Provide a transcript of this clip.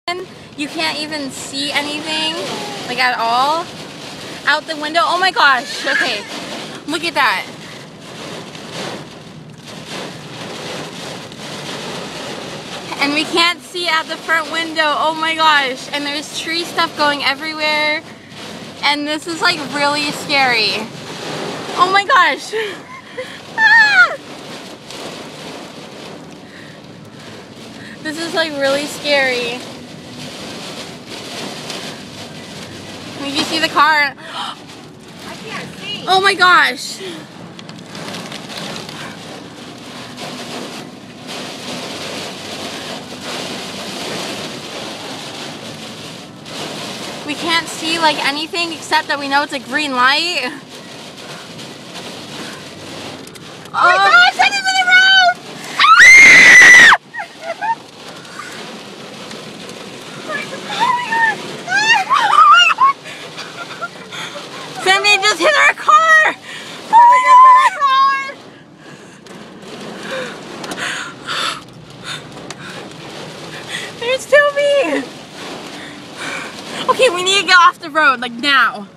You can't even see anything, like at all, out the window. Oh my gosh, okay, look at that. And we can't see out the front window, oh my gosh. And there's tree stuff going everywhere. And this is like really scary. Oh my gosh. Ah! This is like really scary. Can you see the car? I can't see. Oh my gosh. We can't see like anything except that we know it's a green light. Oh my gosh, send him in the road! Somebody just hit our car! Oh my god! There's Tobi! Okay, we need to get off the road, like now.